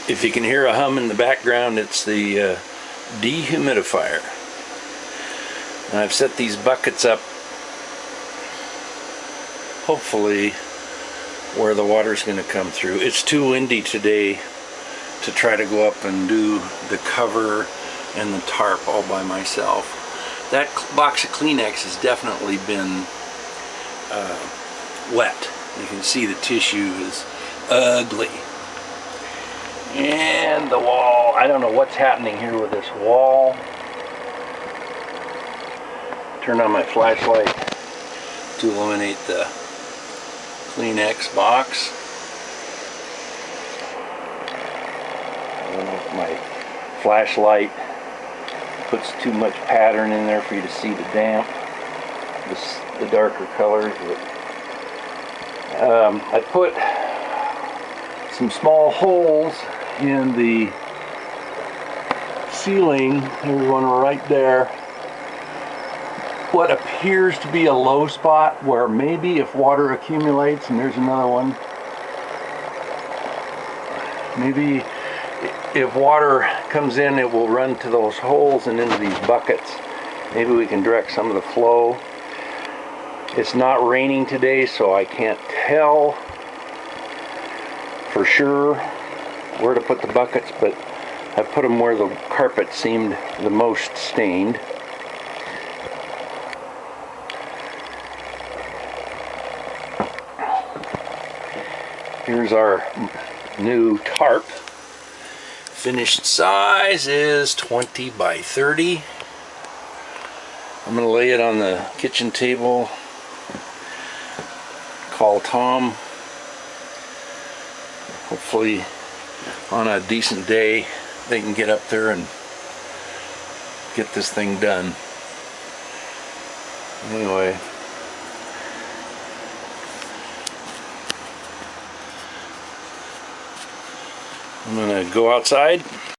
If you can hear a hum in the background, it's the dehumidifier. And I've set these buckets up hopefully where the water's going to come through. It's too windy today to try to go up and do the cover and the tarp all by myself. That box of Kleenex has definitely been wet. You can see the tissue is ugly. And the wall, I don't know what's happening here with this wall. Turn on my flashlight to illuminate the Kleenex box. I don't know if my flashlight puts too much pattern in there for you to see the damp, the darker colors. But I put some small holes in the ceiling. There's one right there. What appears to be a low spot where maybe if water accumulates, and there's another one, maybe if water comes in, it will run to those holes and into these buckets. Maybe we can direct some of the flow. It's not raining today, so I can't tell for sure where to put the buckets, but I put them where the carpet seemed the most stained. Here's our new tarp. Finished size is 20 by 30. I'm going to lay it on the kitchen table. Call Tom. Hopefully on a decent day they can get up there and get this thing done. Anyway, I'm gonna go outside